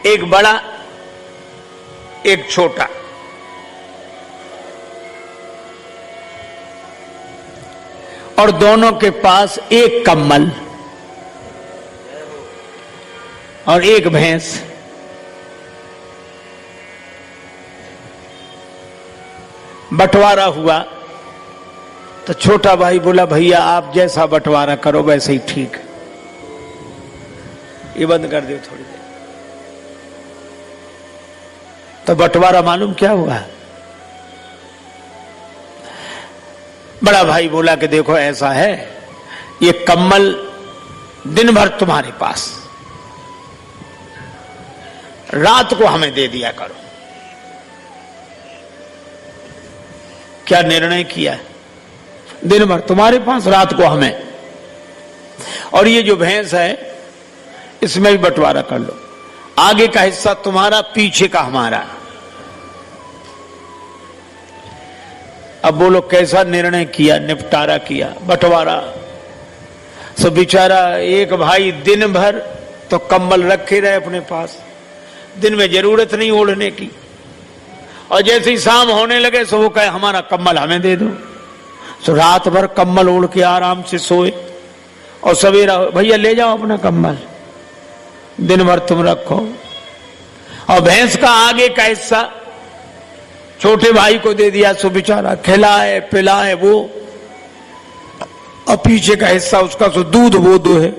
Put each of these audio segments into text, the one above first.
एक बड़ा एक छोटा। और दोनों के पास एक कम्बल और एक भैंस। बंटवारा हुआ तो छोटा भाई बोला भैया आप जैसा बंटवारा करो वैसे ही ठीक। ये बंद कर दो थोड़ी देर। तो बंटवारा मालूम क्या हुआ? बड़ा भाई बोला कि देखो ऐसा है, ये कम्बल दिन भर तुम्हारे पास, रात को हमें दे दिया करो। क्या निर्णय किया है? दिन भर तुम्हारे पास, रात को हमें। और ये जो भैंस है इसमें भी बंटवारा कर लो, आगे का हिस्सा तुम्हारा, पीछे का हमारा। अब बोलो कैसा निर्णय किया, निपटारा किया, बंटवारा। सो बेचारा एक भाई दिन भर तो कंबल रखे रहे अपने पास, दिन में जरूरत नहीं ओढ़ने की, और जैसे ही शाम होने लगे सो वो कहे हमारा कंबल हमें दे दो। सो रात भर कंबल ओढ़ के आराम से सोए, और सवेरा भैया ले जाओ अपना कंबल, दिन भर तुम रखो। और भैंस का आगे का हिस्सा छोटे भाई को दे दिया, सो बेचारा खिलाए पिलाए वो, और पीछे का हिस्सा उसका सो दूध वो दो है।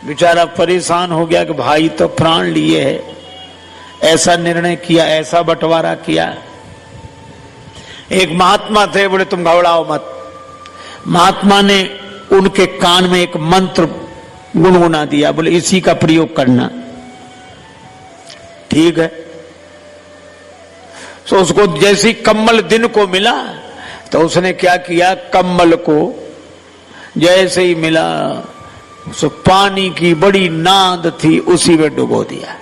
बेचारा परेशान हो गया कि भाई तो प्राण लिए है, ऐसा निर्णय किया, ऐसा बंटवारा किया। एक महात्मा थे, बोले तुम घबराओ मत। महात्मा ने उनके कान में एक मंत्र गुनगुना दिया, बोले इसी का प्रयोग करना। ठीक है। तो उसको जैसी कंबल दिन को मिला तो उसने क्या किया, कंबल को जैसे ही मिला सो पानी की बड़ी नाद थी उसी में डुबो दिया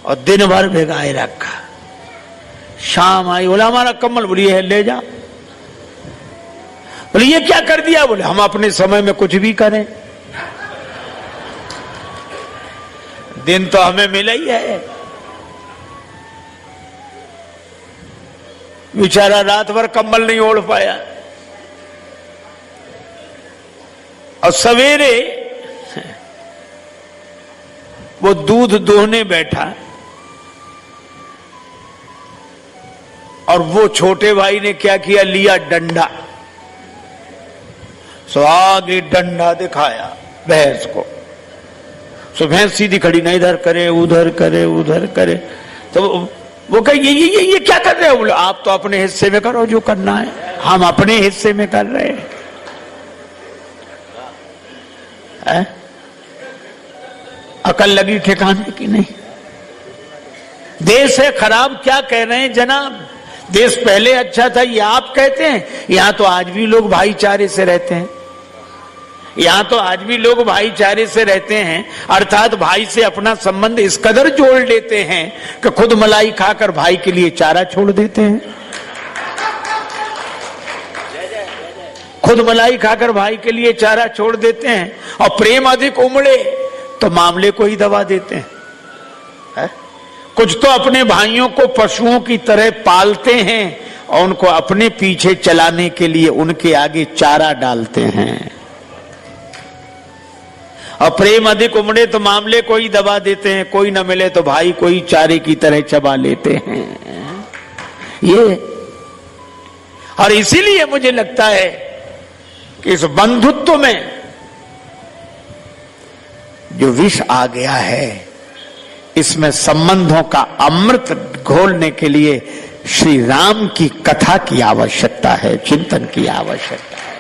और दिन भर भिगाए रखा। शाम आई, बोला हमारा कंबल, बोली है ले जा। बोले ये क्या कर दिया? बोले हम अपने समय में कुछ भी करें, दिन तो हमें मिला ही है। बेचारा रात भर कंबल नहीं ओढ़ पाया, और सवेरे वो दूध दोहने बैठा, और वो छोटे भाई ने क्या किया, लिया डंडा। सो आगे डंडा दिखाया भैंस को। सो भैंस सीधी खड़ी, ना इधर करे उधर करे उधर करे। तो वो कहे ये क्या कर रहे हो? बोले आप तो अपने हिस्से में करो जो करना है, हम अपने हिस्से में कर रहे हैं। अकल लगी ठिकाने की नहीं। देश है खराब, क्या कह रहे हैं जनाब? देश पहले अच्छा था ये आप कहते हैं? यहां तो आज भी लोग भाईचारे से रहते हैं, यहां तो आज भी लोग भाईचारे से रहते हैं, अर्थात भाई से अपना संबंध इस कदर जोड़ लेते हैं कि खुद मलाई खाकर भाई के लिए चारा छोड़ देते हैं। खुद मलाई खाकर भाई के लिए चारा छोड़ देते हैं, और प्रेम अधिक उमड़े तो मामले को ही दबा देते हैं। कुछ तो अपने भाइयों को पशुओं की तरह पालते हैं और उनको अपने पीछे चलाने के लिए उनके आगे चारा डालते हैं, और प्रेम अधिक उमड़े तो मामले को ही दबा देते हैं। कोई न मिले तो भाई को ही चारे की तरह चबा लेते हैं ये। और इसीलिए मुझे लगता है कि इस बंधुत्व में जो विष आ गया है, इसमें संबंधों का अमृत घोलने के लिए श्री राम की कथा की आवश्यकता है, चिंतन की आवश्यकता है।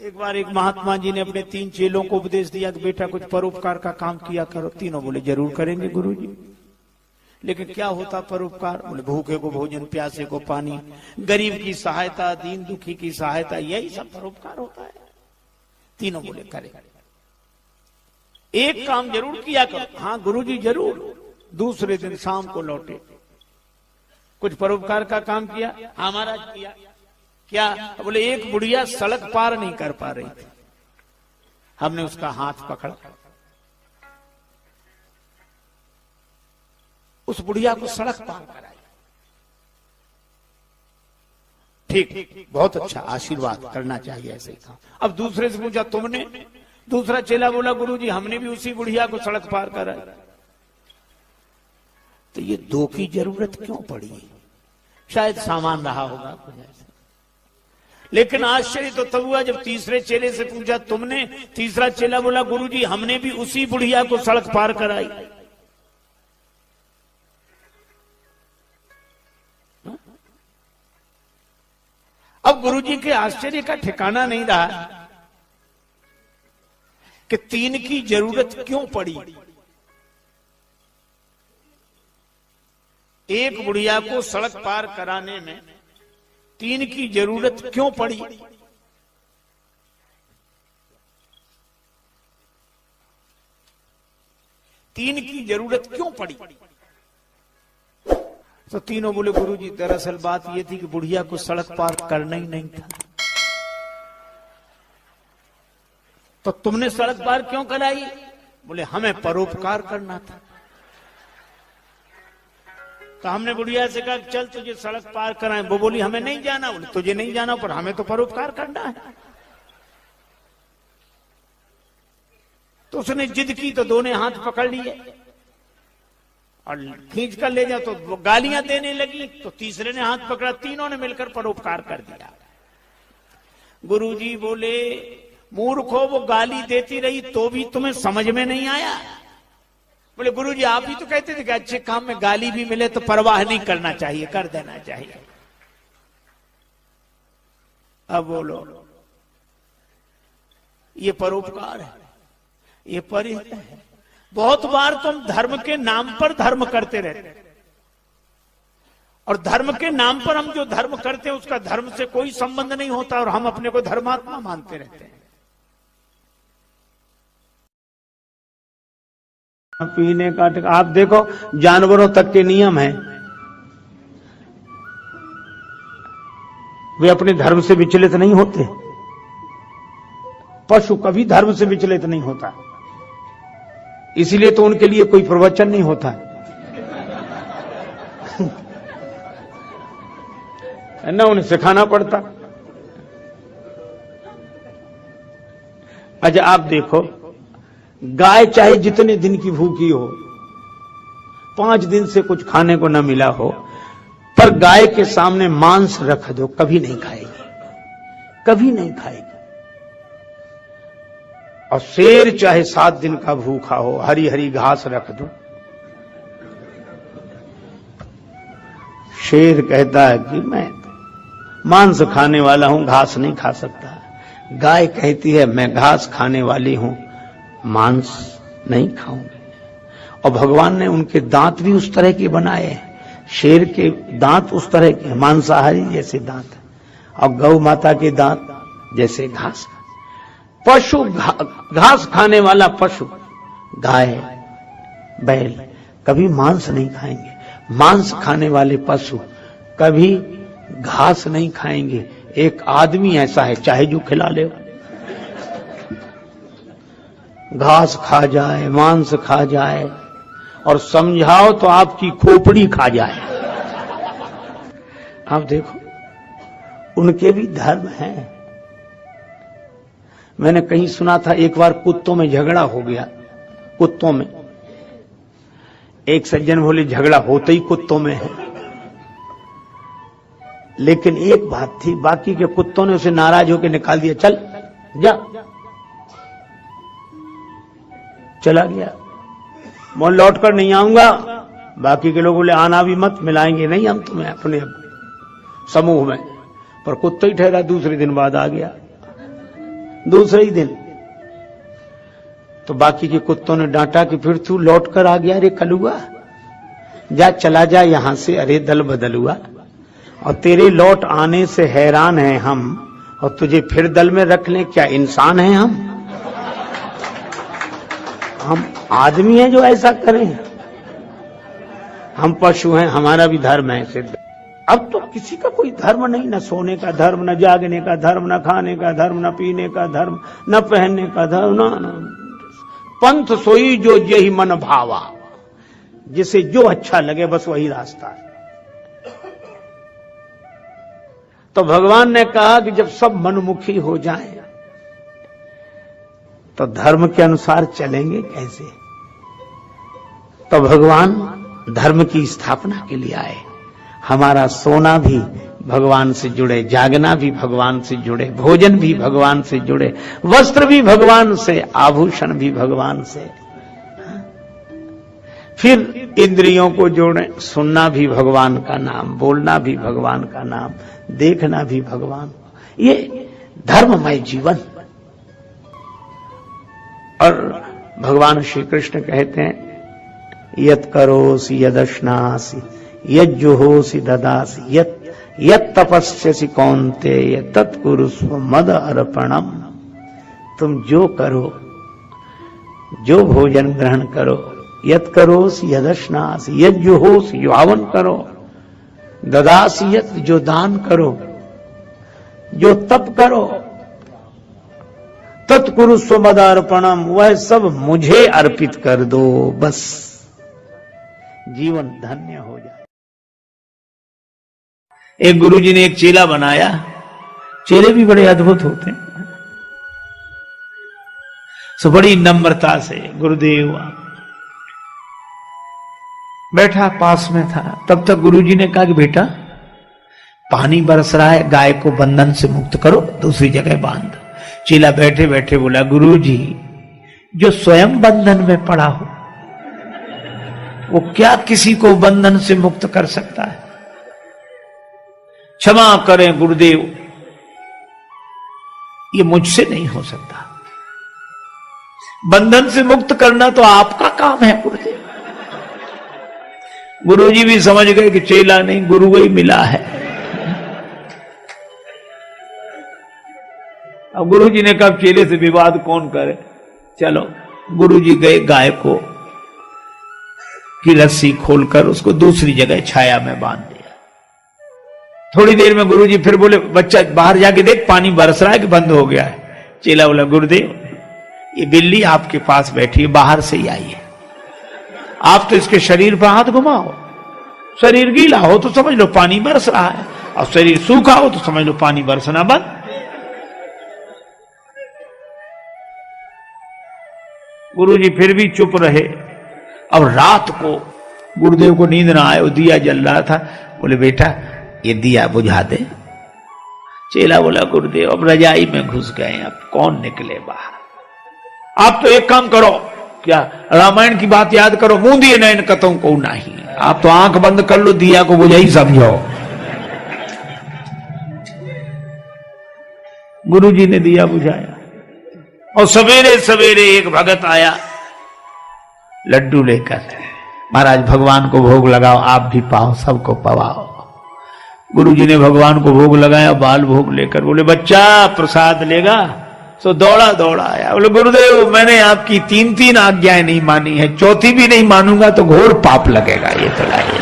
एक बार एक महात्मा जी ने अपने 3 चेलों को उपदेश दिया कि बेटा कुछ परोपकार का काम किया करो। तीनों बोले जरूर करेंगे गुरुजी। लेकिन क्या होता परोपकार? बोले भूखे को भोजन, प्यासे को पानी, गरीब की सहायता, दीन दुखी की सहायता, यही सब परोपकार होता है। तीनों बोले करें। एक काम जरूर किया करो। हाँ गुरुजी जरूर। दूसरे दिन शाम को लौटे, कुछ परोपकार का काम किया? हाँ महाराज किया। क्या? बोले एक बुढ़िया सड़क पार नहीं कर पा रही थी, हमने उसका हाथ पकड़ा, उस बुढ़िया को सड़क पार कराई। ठीक, बहुत अच्छा, आशीर्वाद करना चाहिए ऐसे काम। अब दूसरे से पूछा तुमने? दूसरा चेला बोला गुरुजी हमने भी उसी बुढ़िया को सड़क पार कराई। तो ये दो की जरूरत क्यों पड़ी? शायद सामान रहा होगा कुछ ऐसा। लेकिन आश्चर्य तो तब हुआ जब तीसरे चेले से पूछा तुमने? तीसरा चेला बोला गुरुजी हमने भी उसी बुढ़िया को सड़क पार कराई। अब गुरुजी के आश्चर्य का ठिकाना नहीं रहा कि तीन की जरूरत क्यों पड़ी। एक बुढ़िया को सड़क पार कराने में तीन की जरूरत क्यों पड़ी? तीन की जरूरत क्यों पड़ी? तो तीनों बोले गुरुजी दरअसल बात यह थी कि बुढ़िया को सड़क पार करना ही नहीं था। तो तुमने सड़क पार क्यों कराई? बोले हमें परोपकार करना था। तो हमने बुढ़िया से कहा चल तुझे सड़क पार कराएं। वो बोली हमें नहीं जाना। बोले तुझे नहीं जाना पर हमें तो परोपकार करना है। तो उसने जिद की तो दोनों हाथ पकड़ लिए और खींच कर ले जाओ। तो वो गालियां देने लगी तो तीसरे ने हाथ पकड़ा, तीनों ने मिलकर परोपकार कर दिया। गुरुजी बोले मूर्खो, वो गाली देती रही तो भी तुम्हें समझ में नहीं आया? बोले गुरुजी आप ही तो कहते थे कि अच्छे काम में गाली भी मिले तो परवाह नहीं करना चाहिए, कर देना चाहिए। अब बोलो ये परोपकार है, ये परिहित है। बहुत बार तुम धर्म के नाम पर धर्म करते रहते और धर्म के नाम पर हम जो धर्म करते हैं उसका धर्म से कोई संबंध नहीं होता और हम अपने को धर्मात्मा मानते रहते हैं। पीने का आप देखो जानवरों तक के नियम हैं, वे अपने धर्म से विचलित नहीं होते। पशु कभी धर्म से विचलित नहीं होता, इसलिए तो उनके लिए कोई प्रवचन नहीं होता है ना, उन्हें सिखाना पड़ता। अच्छा आप देखो गाय चाहे जितने दिन की भूखी हो, 5 दिन से कुछ खाने को न मिला हो, पर गाय के सामने मांस रख दो कभी नहीं खाएगी, कभी नहीं खाएगी। और शेर चाहे 7 दिन का भूखा हो, हरी हरी घास रख दो, शेर कहता है कि मैं मांस खाने वाला हूं, घास नहीं खा सकता। गाय कहती है मैं घास खाने वाली हूं, मांस नहीं खाऊंगी। और भगवान ने उनके दांत भी उस तरह के बनाए हैं, शेर के दांत उस तरह के मांसाहारी जैसे दांत है और गौ माता के दांत जैसे घास। पशु घास खाने वाला पशु गाय बैल कभी मांस नहीं खाएंगे, मांस खाने वाले पशु कभी घास नहीं खाएंगे। एक आदमी ऐसा है चाहे जो खिला ले, घास खा जाए, मांस खा जाए और समझाओ तो आपकी खोपड़ी खा जाए। आप देखो उनके भी धर्म हैं। मैंने कहीं सुना था एक बार कुत्तों में झगड़ा हो गया, कुत्तों में। एक सज्जन बोले झगड़ा होते ही कुत्तों में है, लेकिन एक बात थी, बाकी के कुत्तों ने उसे नाराज होकर निकाल दिया, चल जा, चला गया। मैं लौट कर नहीं आऊंगा। बाकी के लोग बोले आना भी मत, मिलाएंगे नहीं हम तुम्हें अपने समूह में। पर कुत्ता ही ठहरा, दूसरे दिन बाद आ गया, दूसरे ही दिन। तो बाकी के कुत्तों ने डांटा कि फिर तू लौट कर आ गया, अरे कलुआ जा, चला जा यहां से, अरे दल बदल हुआ। और तेरे लौट आने से हैरान हैं हम, और तुझे फिर दल में रख लें, क्या इंसान हैं हम आदमी हैं जो ऐसा करें? हम पशु हैं, हमारा भी धर्म है सिद्ध। अब तो किसी का कोई धर्म नहीं, न सोने का धर्म, न जागने का धर्म, न खाने का धर्म, न पीने का धर्म, न पहनने का धर्म, न पंथ सोई जो यही मन भावा, जिसे जो अच्छा लगे बस वही रास्ता है। तो भगवान ने कहा कि जब सब मनमुखी हो जाएं तो धर्म के अनुसार चलेंगे कैसे? तो भगवान धर्म की स्थापना के लिए आए। हमारा सोना भी भगवान से जुड़े, जागना भी भगवान से जुड़े, भोजन भी भगवान से जुड़े, वस्त्र भी भगवान से, आभूषण भी भगवान से। फिर इंद्रियों को जोड़े, सुनना भी भगवान का नाम, बोलना भी भगवान का नाम, देखना भी भगवान। ये धर्ममय जीवन। और भगवान श्री कृष्ण कहते हैं यत् करोसि यदश्नासि यज्जुहोसि ददासि यत् तपस्यसि कौन्तेय तत्कुरुस्व मद अर्पणम। तुम जो करो, जो भोजन ग्रहण करो, यत् करोसि यदश्नासि यज्जुहोसि जो हवन करो, ददासि यत् जो दान करो, जो तप करो, तत्कुरुस्व मद अर्पणम वह सब मुझे अर्पित कर दो, बस जीवन धन्य हो जाए। एक गुरुजी ने एक चेला बनाया। चेले भी बड़े अद्भुत होते हैं। सो बड़ी नम्रता से गुरुदेव बैठा पास में था। तब तक गुरुजी ने कहा कि बेटा पानी बरस रहा है, गाय को बंधन से मुक्त करो, दूसरी जगह बांध। चेला बैठे बैठे बोला गुरुजी जो स्वयं बंधन में पड़ा हो वो क्या किसी को बंधन से मुक्त कर सकता है? क्षमा करें गुरुदेव, ये मुझसे नहीं हो सकता। बंधन से मुक्त करना तो आपका काम है गुरुदेव। गुरुजी भी समझ गए कि चेला नहीं गुरु ही मिला है। अब गुरुजी ने कहा चेले से विवाद कौन करे, चलो। गुरुजी गए, गाय को की रस्सी खोलकर उसको दूसरी जगह छाया में बांध दिया। थोड़ी देर में गुरुजी फिर बोले बच्चा बाहर जाके देख पानी बरस रहा है कि बंद हो गया है। चेला बोला गुरुदेव ये बिल्ली आपके पास बैठी है, बाहर से ही आई है, आप तो इसके शरीर पर हाथ घुमाओ। शरीर गीला हो तो समझ लो पानी बरस रहा है, और शरीर सूखा हो तो समझ लो पानी बरसना बंद। गुरुजी फिर भी चुप रहे। अब रात को गुरुदेव को नींद ना आए, वो दिया जल रहा था। बोले बेटा ये दिया बुझा दे। चेला बोला गुरुदेव अब रजाई में घुस गए, अब कौन निकले बाहर। आप तो एक काम करो, क्या रामायण की बात याद करो, मुंह दिए नयन कतों को नहीं। आप तो आंख बंद कर लो, दिया को बुझा ही समझो। गुरुजी ने दिया बुझाया और सवेरे सवेरे एक भगत आया लड्डू लेकर। महाराज भगवान को भोग लगाओ, आप भी पाओ, सबको पवाओ। गुरुजी ने भगवान को भोग लगाया, बाल भोग लेकर। बोले बच्चा प्रसाद लेगा? सो दौड़ा दौड़ा आया। बोले गुरुदेव मैंने आपकी 3 आज्ञाएं नहीं मानी है, चौथी भी नहीं मानूंगा तो घोर पाप लगेगा। ये तो लाइए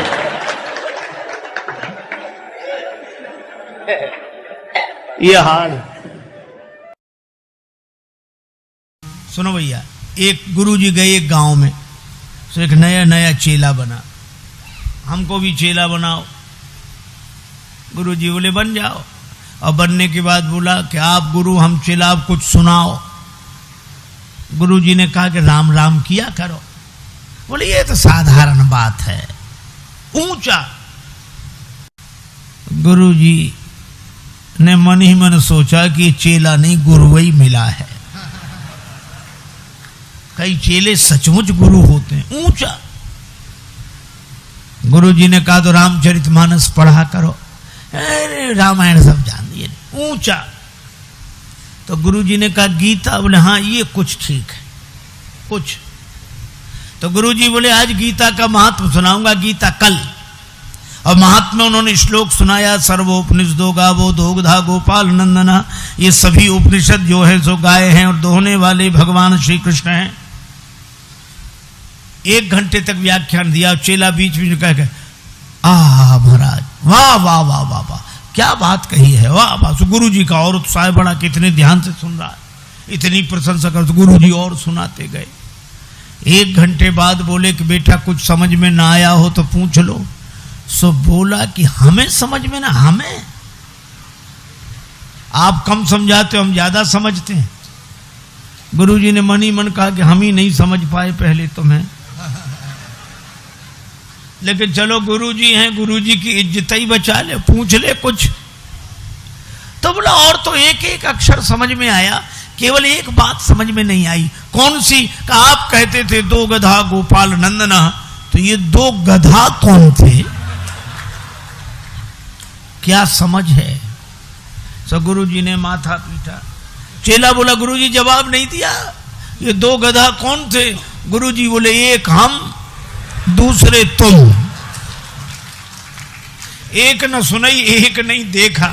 ये हाल। सुनो भैया, एक गुरुजी गए एक गांव में, तो एक नया नया चेला बना। हमको भी चेला बनाओ। गुरुजी बोले बन जाओ। और बनने के बाद बोला कि आप गुरु हम चेला, आप कुछ सुनाओ। गुरुजी ने कहा कि राम राम किया करो। बोले ये तो साधारण बात है, ऊंचा। गुरुजी ने मन ही मन सोचा कि चेला नहीं गुरु ही मिला है। कई चेले सचमुच गुरु होते हैं, ऊंचा। गुरुजी ने कहा तो रामचरितमानस पढ़ा करो। अरे रामायण सब जान दिए, ऊंचा। तो गुरुजी ने कहा गीता? बोले हाँ ये कुछ ठीक है, कुछ। तो गुरुजी बोले आज गीता का महत्व सुनाऊंगा, गीता कल। और महात्मा में उन्होंने श्लोक सुनाया, सर्वोपनिषदो गावो दोग्धा गोपाल नंदना। ये सभी उपनिषद जो है सो गाय हैं और दोहने वाले भगवान श्री कृष्ण हैं। 1 घंटे तक व्याख्यान दिया। चेला बीच बीच में कह महाराज, वाह वाह वाह वाह वाह, क्या बात कही है, वाह वाह। गुरु जी का और उत्साह बढ़ा, कितने ध्यान से सुन रहा है, इतनी प्रशंसा कर। गुरु जी और सुनाते गए। 1 घंटे बाद बोले कि बेटा कुछ समझ में ना आया हो तो पूछ लो। सो बोला कि हमें समझ में ना, हमें आप कम समझाते हो, हम ज्यादा समझते हैं। गुरुजी ने मन ही मन कहा कि हम ही नहीं समझ पाए पहले तुम्हें, लेकिन चलो गुरुजी हैं, गुरुजी की इज्जत ही बचा ले, पूछ ले कुछ। तो बोला और तो एक एक अक्षर समझ में आया, केवल एक बात समझ में नहीं आई। कौन सी? का आप कहते थे 2 गधा गोपाल नंदना, तो ये 2 गधा कौन थे, क्या समझ है? सो गुरुजी ने माथा पीटा। चेला बोला गुरुजी जवाब नहीं दिया, ये 2 गधा कौन थे? गुरुजी बोले एक हम, दूसरे तुम। एक न सुनाई, एक नहीं देखा।